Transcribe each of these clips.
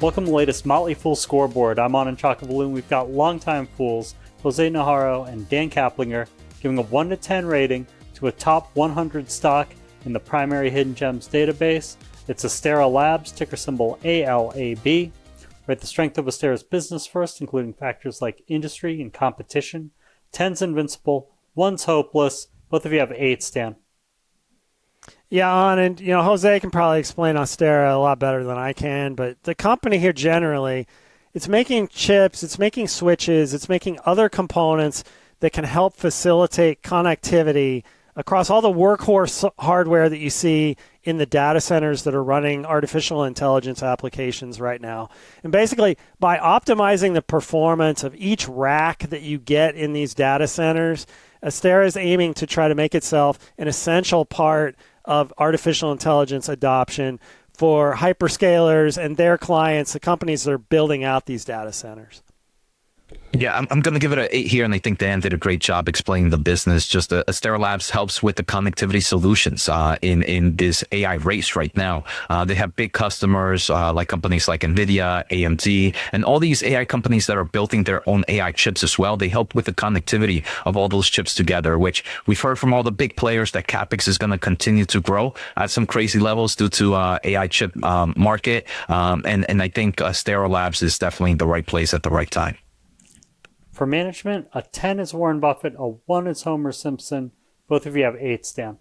Welcome to the latest Motley Fool scoreboard. I'm on in Chocolate. We've got longtime fools, Jose Najarro and Dan Kaplinger, giving a 1 to 10 rating to a top 100 stock in the primary hidden gems database. It's Astera Labs, ticker symbol ALAB. Rate the strength of Astera's business first, including factors like industry and competition. 10's invincible, 1's hopeless. Both of you have 8s, Dan. Yeah, and Jose can probably explain Astera a lot better than I can, but the company here generally, it's making chips, it's making switches, it's making other components that can help facilitate connectivity across all the workhorse hardware that you see in the data centers that are running artificial intelligence applications right now. And basically, by optimizing the performance of each rack that you get in these data centers, Astera is aiming to try to make itself an essential part of artificial intelligence adoption for hyperscalers and their clients, the companies that are building out these data centers. Yeah, I'm going to give it an 8 here, and I think Dan did a great job explaining the business. Just Astera Labs helps with the connectivity solutions in this AI race right now. They have big customers like companies like Nvidia, AMD, and all these AI companies that are building their own AI chips as well. They help with the connectivity of all those chips together, which we've heard from all the big players that CapEx is going to continue to grow at some crazy levels due to AI chip market. And I think Astera Labs is definitely in the right place at the right time. For management, a 10 is Warren Buffett, a 1 is Homer Simpson. Both of you have 8s, Dan.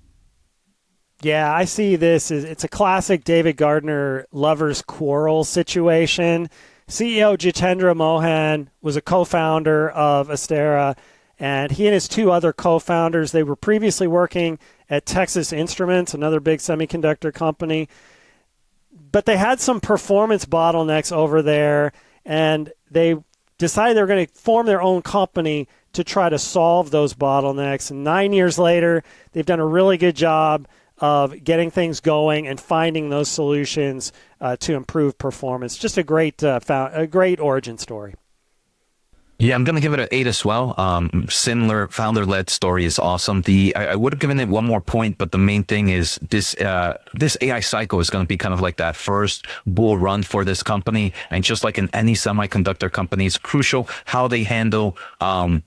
Yeah, I see this as it's a classic David Gardner lovers quarrel situation. CEO Jitendra Mohan was a co-founder of Astera, and he and his 2 other co-founders, they were previously working at Texas Instruments, another big semiconductor company. But they had some performance bottlenecks over there, and they decided they were going to form their own company to try to solve those bottlenecks. And 9 years later, they've done a really good job of getting things going and finding those solutions to improve performance. Just a great origin story. Yeah, I'm going to give it an 8 as well. Similar founder-led story is awesome. I would have given it 1 more point, but the main thing is this AI cycle is going to be kind of like that first bull run for this company. And just like in any semiconductor company, it's crucial how they handle the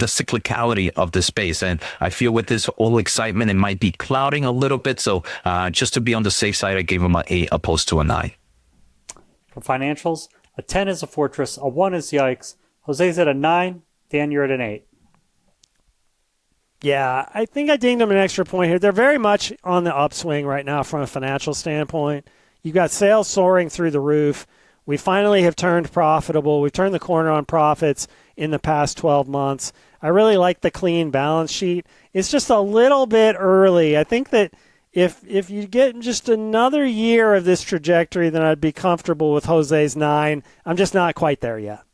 cyclicality of the space. And I feel with this whole excitement, it might be clouding a little bit. So just to be on the safe side, I gave them an 8 opposed to a 9. For financials, a 10 is a fortress, a 1 is yikes. Jose's at a 9. Dan, you're at an 8. Yeah, I think I dinged them an extra point here. They're very much on the upswing right now from a financial standpoint. You've got sales soaring through the roof. We finally have turned profitable. We've turned the corner on profits in the past 12 months. I really like the clean balance sheet. It's just a little bit early. I think that if you get just another year of this trajectory, then I'd be comfortable with Jose's 9. I'm just not quite there yet.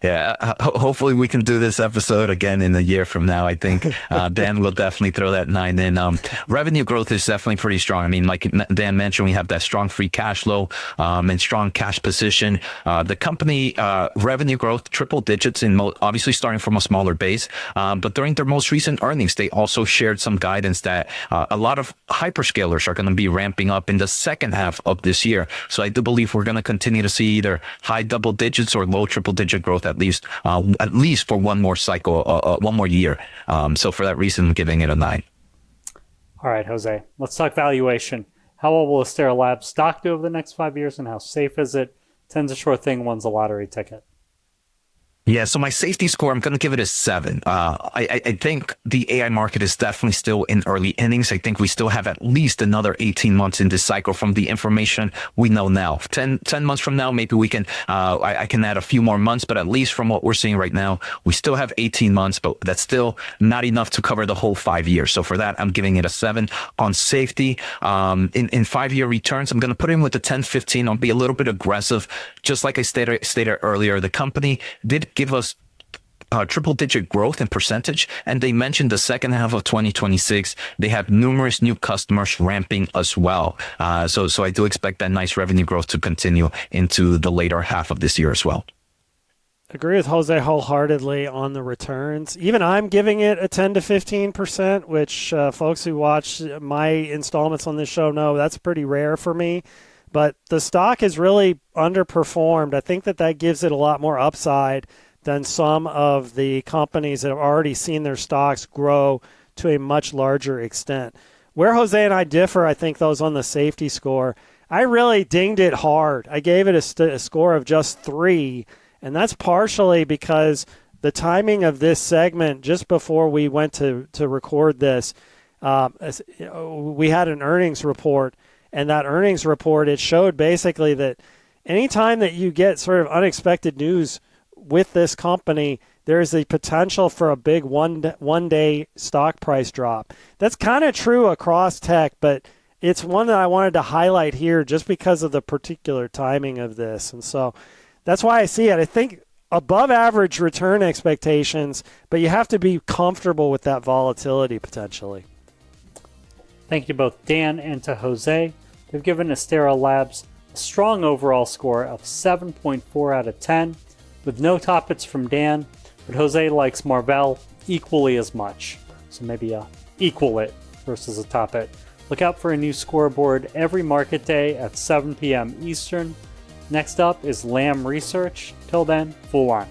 Yeah, hopefully we can do this episode again in a year from now. I think Dan will definitely throw that 9 in. Revenue growth is definitely pretty strong. I mean, like Dan mentioned, we have that strong free cash flow and strong cash position. The company revenue growth, triple digits, obviously starting from a smaller base. But during their most recent earnings, they also shared some guidance that a lot of hyperscalers are going to be ramping up in the second half of this year. So I do believe we're going to continue to see either high double digits or low triple digit growth at least for one more cycle, 1 more year. So for that reason, I'm giving it a 9. All right, Jose, let's talk valuation. How well will Astera Labs stock do over the next 5 years, and how safe is it? 10's a sure thing, 1's a lottery ticket. Yeah, so my safety score, I'm going to give it a 7. I think the AI market is definitely still in early innings. I think we still have at least another 18 months in this cycle from the information we know now. 10 months from now, maybe we can, I can add a few more months, but at least from what we're seeing right now, we still have 18 months, but that's still not enough to cover the whole 5 years. So for that, I'm giving it a 7. On safety, in 5-year returns, I'm going to put in with the 10-15. I'll be a little bit aggressive. Just like I stated earlier, the company did give us triple-digit growth in percentage, and they mentioned the second half of 2026, they have numerous new customers ramping as well. So I do expect that nice revenue growth to continue into the later half of this year as well. Agree with Jose wholeheartedly on the returns. Even I'm giving it a 10 to 15%, which folks who watch my installments on this show know that's pretty rare for me. But the stock has really underperformed. I think that gives it a lot more upside than some of the companies that have already seen their stocks grow to a much larger extent. Where Jose and I differ, I think, those on the safety score, I really dinged it hard. I gave it a score of just 3, and that's partially because the timing of this segment, just before we went to record this, we had an earnings report, and that earnings report, it showed basically that anytime that you get sort of unexpected news with this company, there is a potential for a big one-day stock price drop. That's kind of true across tech, but it's one that I wanted to highlight here just because of the particular timing of this. And so that's why I see it. I think above average return expectations, but you have to be comfortable with that volatility potentially. Thank you both Dan and to Jose. They've given Astera Labs a strong overall score of 7.4 out of 10, with no top hits from Dan, but Jose likes Marvell equally as much. So maybe equal it versus a top hit. Look out for a new scoreboard every market day at 7 p.m. Eastern. Next up is Lam Research. Till then, Fool on.